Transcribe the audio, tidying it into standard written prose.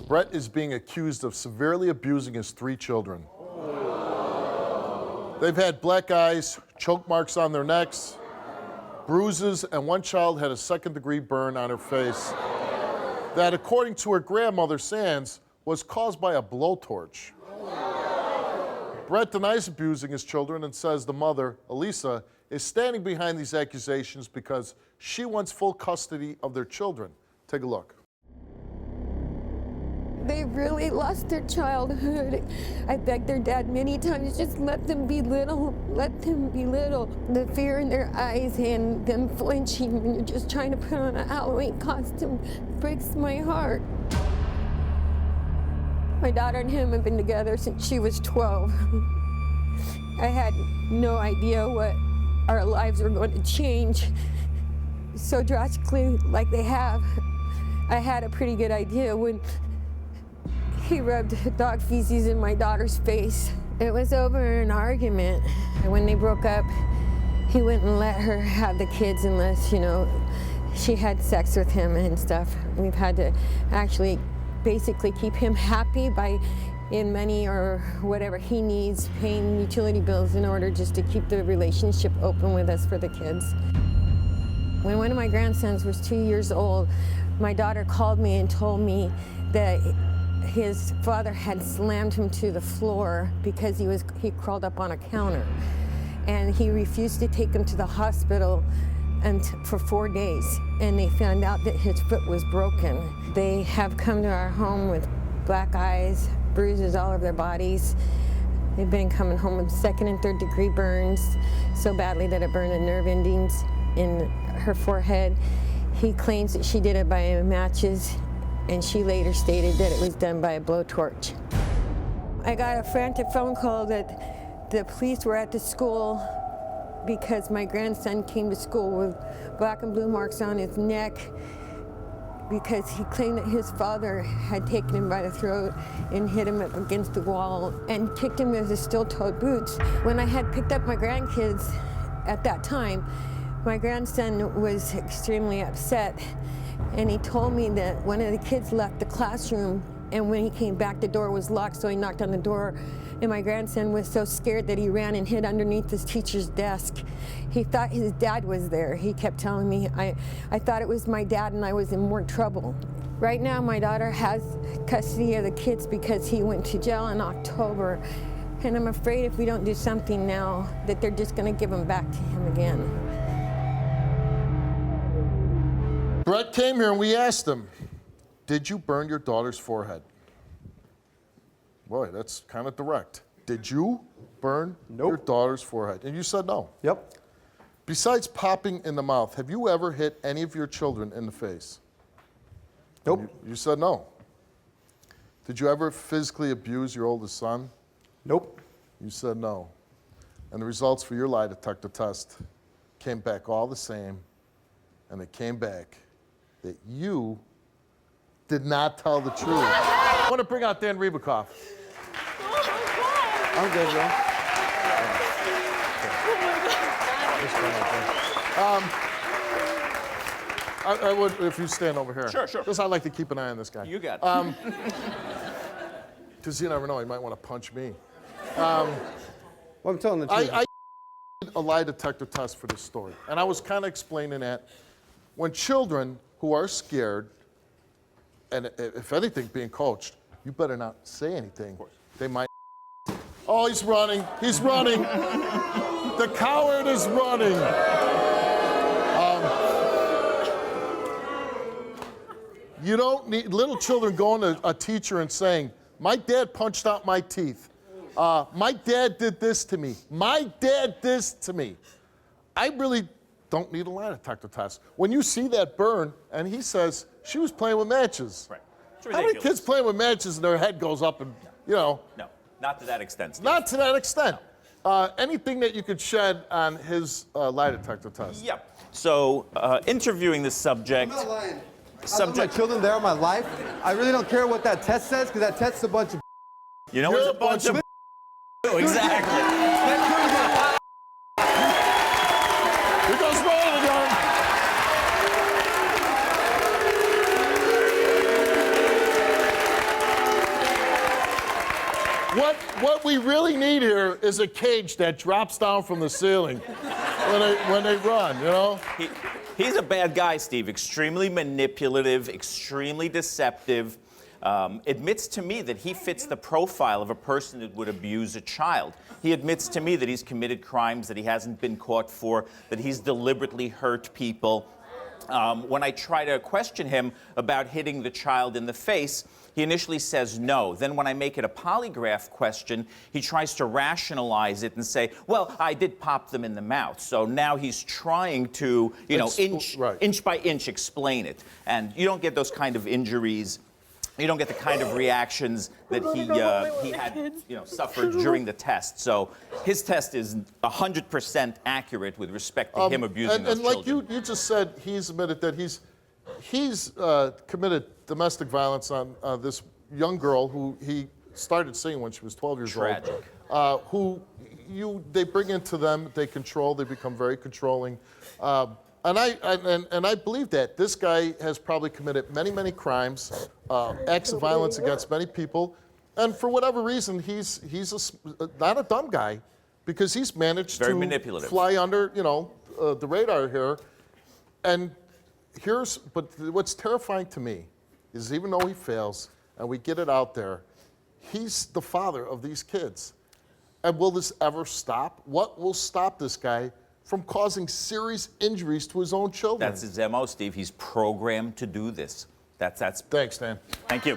Brett is being accused of severely abusing his 3 children. They've had black eyes, choke marks on their necks, bruises, and one child had a 2nd-degree burn on her face that, according to her grandmother, Sands, was caused by a blowtorch. Brett denies abusing his children and says the mother, Elisa, is standing behind these accusations because she wants full custody of their children. Take a look. They really lost their childhood. I begged their dad many times, just let them be little, let them be little. The fear in their eyes and them flinching when you're just trying to put on a Halloween costume breaks my heart. My daughter and him have been together since she was 12. I had no idea what our lives were going to change so drastically like they have. I had a pretty good idea when he rubbed dog feces in my daughter's face. It was over an argument. When they broke up, he wouldn't let her have the kids unless, she had sex with him and stuff. We've had to actually basically keep him happy by in money or whatever he needs, paying utility bills in order just to keep the relationship open with us for the kids. When one of my grandsons was 2 years old, my daughter called me and told me that his father had slammed him to the floor because he crawled up on a counter, and he refused to take him to the hospital for 4 days, and they found out that his foot was broken. They have come to our home with black eyes, bruises all over their bodies. They've been coming home with 2nd and 3rd degree burns so badly that it burned the nerve endings in her forehead. He claims that she did it by matches, and she later stated that it was done by a blowtorch. I got a frantic phone call that the police were at the school because my grandson came to school with black and blue marks on his neck because he claimed that his father had taken him by the throat and hit him up against the wall and kicked him with his steel-toed boots. When I had picked up my grandkids at that time, my grandson was extremely upset, and he told me that one of the kids left the classroom, and when he came back, the door was locked, so he knocked on the door, and my grandson was so scared that he ran and hid underneath his teacher's desk. He thought his dad was there. He kept telling me, I thought it was my dad and I was in more trouble. Right now, my daughter has custody of the kids because he went to jail in October, and I'm afraid if we don't do something now, that they're just gonna give him back to him again. Brett came here and we asked him, did you burn your daughter's forehead? Boy, that's kind of direct. Did you burn your daughter's forehead? And you said no. Yep. Besides popping in the mouth, have you ever hit any of your children in the face? Nope. You said no. Did you ever physically abuse your oldest son? Nope. You said no. And the results for your lie detector test came back all the same, and it came back that you did not tell the truth. I want to bring out Dan Ribacoff. I'm good, bro. I would, if you stand over here. Sure, sure. Because I like to keep an eye on this guy. You got it. Because you never know, he might want to punch me. Well, I'm telling the truth. I did a lie detector test for this story, and I was kind of explaining that when children who are scared, and if anything, being coached, you better not say anything. They might. Oh, he's running. He's running. The coward is running. You don't need little children going to a teacher and saying, my dad punched out my teeth. My dad did this to me. My dad did this to me. I really don't need a lie detector test. When you see that burn, and he says, she was playing with matches. Right. How many kids playing with matches and their head goes up and, No, not to that extent, Steve. Not to that extent. Anything that you could shed on his lie detector test? Yep. So, interviewing this subject. I'm not lying. I love my children, they're my life. I really don't care what that test says, because that test is a bunch of You know what's a bunch of exactly. Here goes rolling again. what we really need here is a cage that drops down from the ceiling when they run, you know? He's a bad guy, Steve. Extremely manipulative, extremely deceptive. Admits to me that he fits the profile of a person that would abuse a child. He admits to me that he's committed crimes that he hasn't been caught for, that he's deliberately hurt people. When I try to question him about hitting the child in the face, he initially says no. Then when I make it a polygraph question, he tries to rationalize it and say, well, I did pop them in the mouth. So now he's trying to, inch by inch explain it. And you don't get those kind of injuries. You don't get the kind of reactions that he had suffered during the test. So his test is 100% accurate with respect to him abusing those children. And like you just said, he's admitted that he's committed domestic violence on this young girl who he started seeing when she was 12 years old. Who they bring into them, they control, they become very controlling. And I believe that this guy has probably committed many crimes, acts of violence against many people, and for whatever reason, he's not a dumb guy, because he's managed to fly under the radar here. And but what's terrifying to me is, even though he fails and we get it out there, he's the father of these kids. And will this ever stop? What will stop this guy from causing serious injuries to his own children? That's his MO, Steve. He's programmed to do this. That's. Thanks, Dan. Thank you.